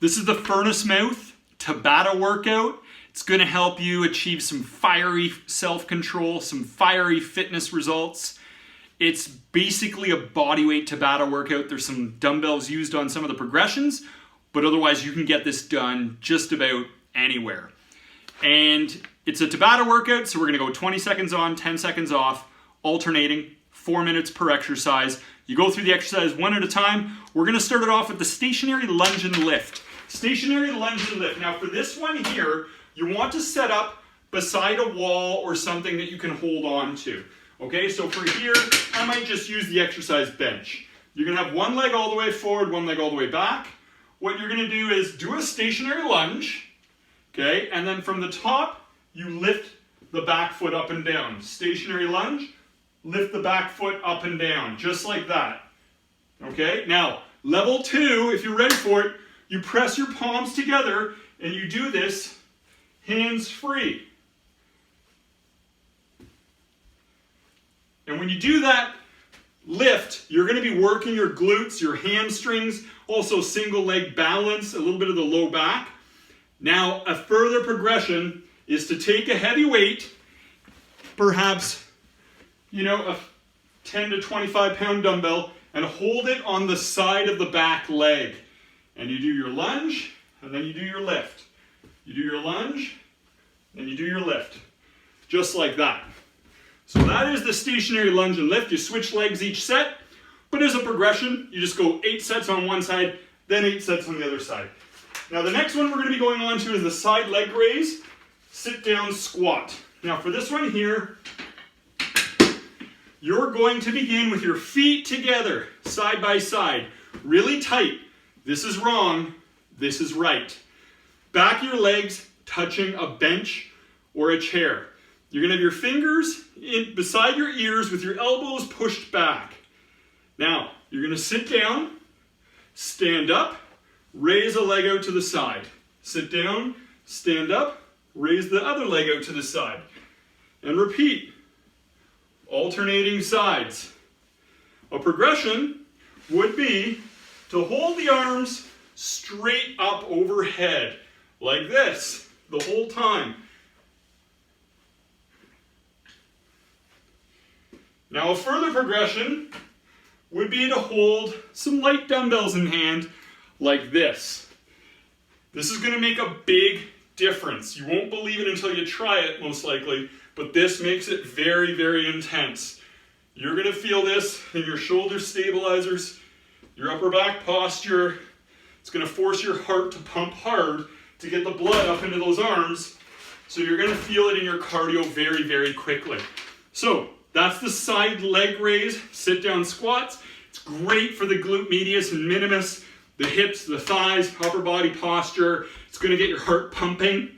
This is the furnace mouth Tabata workout. It's going to help you achieve some fiery self-control, some fiery fitness results. It's basically a bodyweight Tabata workout. There's some dumbbells used on some of the progressions, but otherwise you can get this done just about anywhere. And it's a Tabata workout, so we're going to go 20 seconds on, 10 seconds off, alternating, 4 minutes per exercise. You go through the exercise one at a time. We're going to start it off with the stationary lunge and lift. Stationary lunge and lift. Now for this one here, you want to set up beside a wall or something that you can hold on to. Okay, so for here, I might just use the exercise bench. You're going to have one leg all the way forward, one leg all the way back. What you're going to do is do a stationary lunge, okay, and then from the top, you lift the back foot up and down. Stationary lunge, lift the back foot up and down, just like that. Okay, now level 2, if you're ready for it, you press your palms together and you do this hands free. And when you do that lift, you're going to be working your glutes, your hamstrings, also single leg balance, a little bit of the low back. Now, a further progression is to take a heavy weight, perhaps, a 10 to 25 pound dumbbell, and hold it on the side of the back leg. And you do your lunge, and then you do your lift. You do your lunge, and you do your lift. Just like that. So that is the stationary lunge and lift. You switch legs each set, but as a progression, you just go 8 sets on one side, then 8 sets on the other side. Now the next one we're going to be going on to is the side leg raise, sit down squat. Now for this one here, you're going to begin with your feet together, side by side, really tight. This is wrong, this is right. Back of your legs touching a bench or a chair. You're going to have your fingers beside your ears with your elbows pushed back. Now, you're going to sit down, stand up, raise a leg out to the side. Sit down, stand up, raise the other leg out to the side. And repeat, alternating sides. A progression would be to hold the arms straight up overhead, like this, the whole time. Now a further progression would be to hold some light dumbbells in hand, like this. This is going to make a big difference. You won't believe it until you try it, most likely, but this makes it very, very intense. You're going to feel this in your shoulder stabilizers, your upper back posture. It's going to force your heart to pump hard to get the blood up into those arms. So you're going to feel it in your cardio very, very quickly. So that's the side leg raise, sit down squats. It's great for the glute medius and minimus, the hips, the thighs, upper body posture. It's going to get your heart pumping,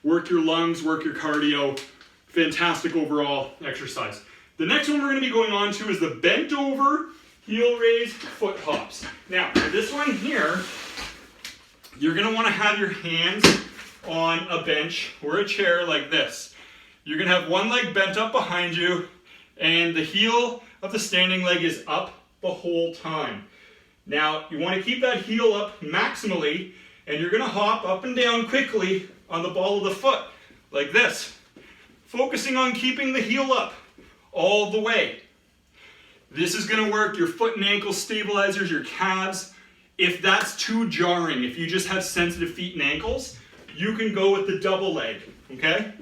work your lungs, work your cardio. Fantastic overall exercise. The next one we're going to be going on to is the bent over heel raise foot hops. Now, for this one here, you're going to want to have your hands on a bench or a chair like this. You're going to have one leg bent up behind you, and the heel of the standing leg is up the whole time. Now, you want to keep that heel up maximally, and you're going to hop up and down quickly on the ball of the foot, like this. Focusing on keeping the heel up all the way. This is going to work your foot and ankle stabilizers, your calves. If that's too jarring, if you just have sensitive feet and ankles, you can go with the double leg, okay?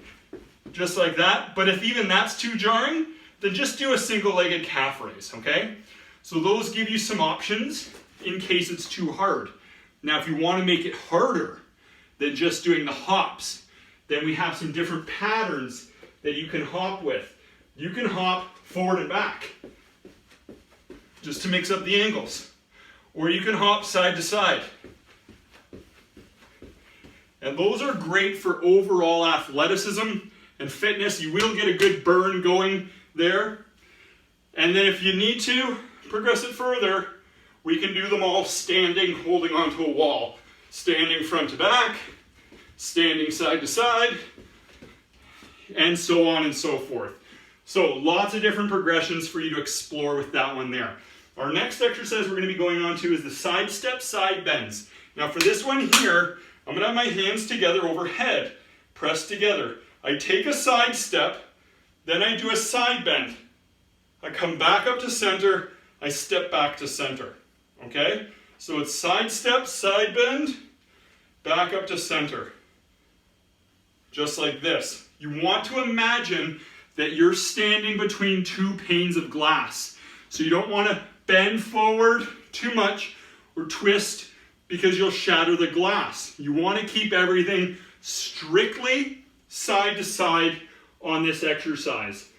Just like that. But if even that's too jarring, then just do a single-legged calf raise, okay? So those give you some options in case it's too hard. Now, if you want to make it harder than just doing the hops, then we have some different patterns that you can hop with. You can hop forward and back, just to mix up the angles. Or you can hop side to side. And those are great for overall athleticism and fitness. You will get a good burn going there. And then if you need to progress it further, we can do them all standing, holding onto a wall. Standing front to back, standing side to side, and so on and so forth. So lots of different progressions for you to explore with that one there. Our next exercise we're going to be going on to is the side step side bends. Now for this one here, I'm going to have my hands together overhead, pressed together. I take a side step, then I do a side bend. I come back up to center, I step back to center. Okay? So it's side step, side bend, back up to center. Just like this. You want to imagine that you're standing between two panes of glass. So you don't want to bend forward too much or twist because you'll shatter the glass. You want to keep everything strictly side to side on this exercise.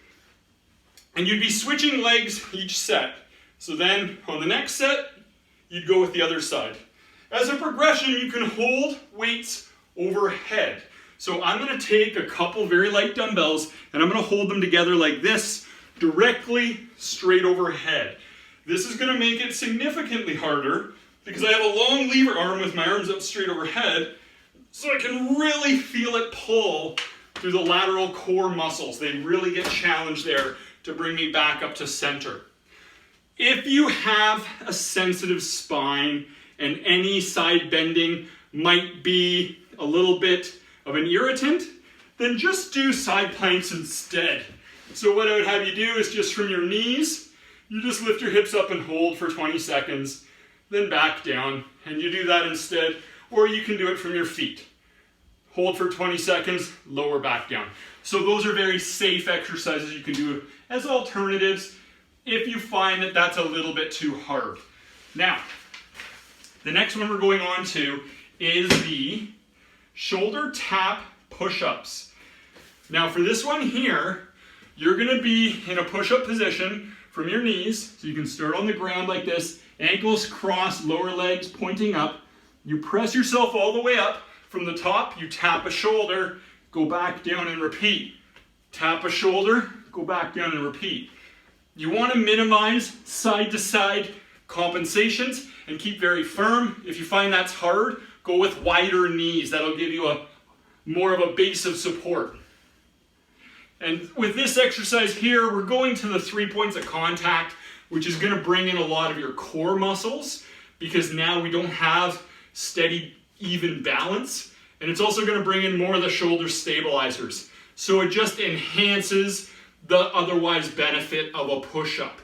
And you'd be switching legs each set. So then on the next set, you'd go with the other side. As a progression, you can hold weights overhead. So I'm going to take a couple very light dumbbells and I'm going to hold them together like this, directly straight overhead. This is going to make it significantly harder because I have a long lever arm with my arms up straight overhead, so I can really feel it pull through the lateral core muscles. They really get challenged there to bring me back up to center. If you have a sensitive spine and any side bending might be a little bit of an irritant, then just do side planks instead. So what I would have you do is just from your knees, you just lift your hips up and hold for 20 seconds, then back down, and you do that instead, or you can do it from your feet. Hold for 20 seconds, lower back down. So those are very safe exercises you can do as alternatives if you find that that's a little bit too hard. Now, the next one we're going on to is the shoulder tap push-ups. Now for this one here, you're going to be in a push-up position from your knees. So you can start on the ground like this, ankles crossed, lower legs pointing up. You press yourself all the way up. From the top, you tap a shoulder, go back down and repeat. Tap a shoulder, go back down and repeat. You want to minimize side-to-side compensations and keep very firm. If you find that's hard, go with wider knees. That'll give you more of a base of support. And with this exercise here, we're going to the 3 points of contact, which is going to bring in a lot of your core muscles because now we don't have steady, even balance. And it's also going to bring in more of the shoulder stabilizers. So it just enhances the otherwise benefit of a push-up.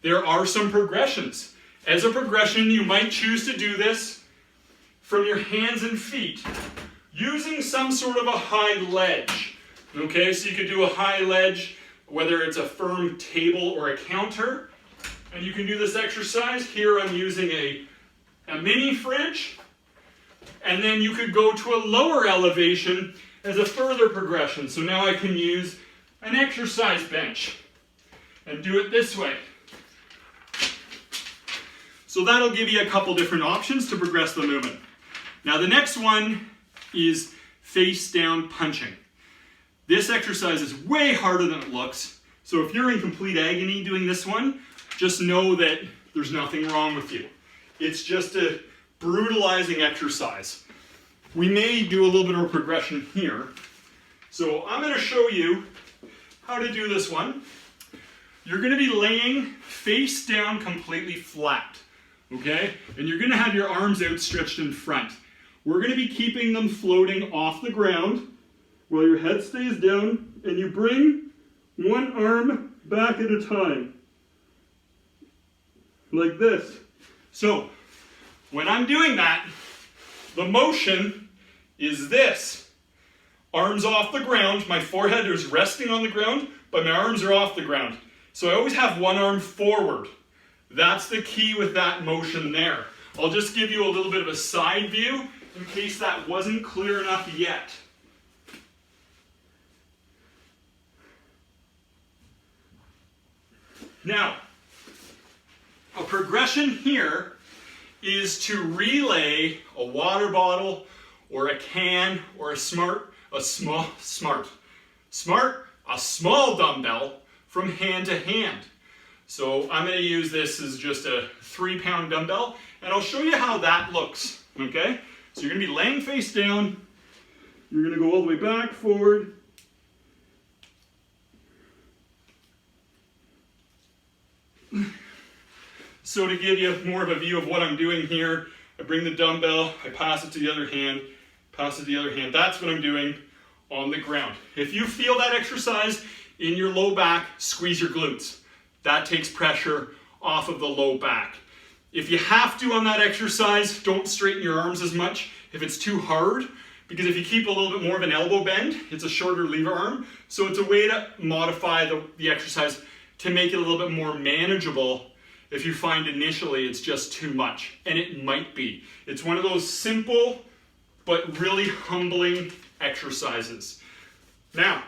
There are some progressions. As a progression, you might choose to do this from your hands and feet using some sort of a high ledge. Okay, so you could do a high ledge, whether it's a firm table or a counter. And you can do this exercise. Here I'm using a mini fridge. And then you could go to a lower elevation as a further progression. So now I can use an exercise bench and do it this way. So that'll give you a couple different options to progress the movement. Now the next one is face down punching. This exercise is way harder than it looks. So if you're in complete agony doing this one, just know that there's nothing wrong with you. It's just a brutalizing exercise. We may do a little bit of a progression here. So I'm going to show you how to do this one. You're going to be laying face down completely flat. Okay? And you're going to have your arms outstretched in front. We're going to be keeping them floating off the ground while your head stays down, and you bring one arm back at a time. Like this. So, when I'm doing that, the motion is this. Arms off the ground, my forehead is resting on the ground, but my arms are off the ground. So I always have one arm forward. That's the key with that motion there. I'll just give you a little bit of a side view in case that wasn't clear enough yet. Now, a progression here is to relay a water bottle or a can or a small dumbbell from hand to hand. So I'm going to use this as just a 3-pound dumbbell, and I'll show you how that looks, okay? So you're going to be laying face down, you're going to go all the way back, forward, So to give you more of a view of what I'm doing here, I bring the dumbbell, I pass it to the other hand, pass it to the other hand. That's what I'm doing on the ground. If you feel that exercise in your low back, squeeze your glutes. That takes pressure off of the low back. If you have to on that exercise, don't straighten your arms as much if it's too hard, because if you keep a little bit more of an elbow bend, it's a shorter lever arm. So it's a way to modify the exercise to make it a little bit more manageable if you find initially it's just too much, and it might be. It's one of those simple but really humbling exercises. Now,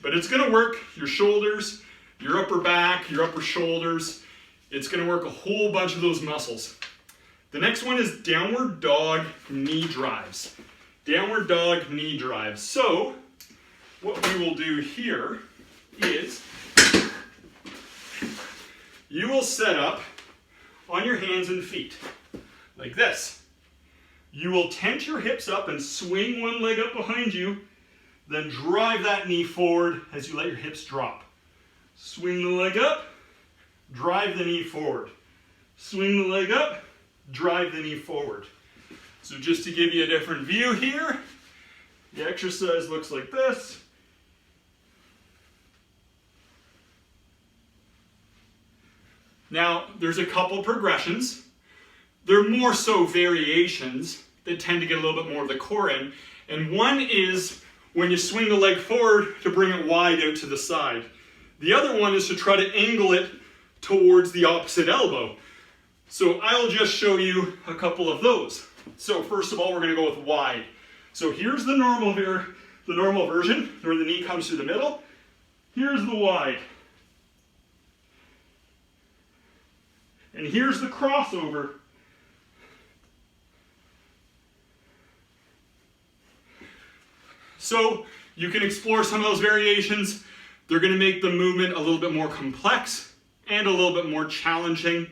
but it's gonna work your shoulders, your upper back, your upper shoulders. It's gonna work a whole bunch of those muscles. The next one is downward dog knee drives. Downward dog knee drives. So, what we will do here is you will set up on your hands and feet like this. You will tent your hips up and swing one leg up behind you, then drive that knee forward as you let your hips drop. Swing the leg up, drive the knee forward. Swing the leg up, drive the knee forward. So just to give you a different view here, the exercise looks like this. Now, there's a couple progressions. They're more so variations that tend to get a little bit more of the core in. And one is when you swing the leg forward to bring it wide out to the side. The other one is to try to angle it towards the opposite elbow. So I'll just show you a couple of those. So first of all, we're going to go with wide. So here's the normal version, where the knee comes through the middle. Here's the wide. And here's the crossover. So you can explore some of those variations. They're going to make the movement a little bit more complex and a little bit more challenging.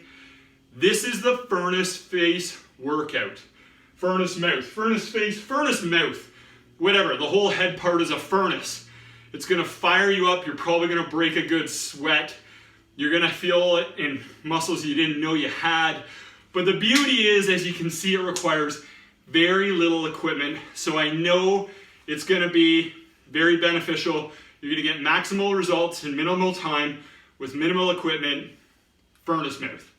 This is the furnace face workout. Furnace mouth, furnace face, furnace mouth. Whatever, the whole head part is a furnace. It's going to fire you up. You're probably going to break a good sweat. You're going to feel it in muscles you didn't know you had. But the beauty is, as you can see, it requires very little equipment. So I know it's going to be very beneficial. You're going to get maximal results in minimal time with minimal equipment. Furnace mouth.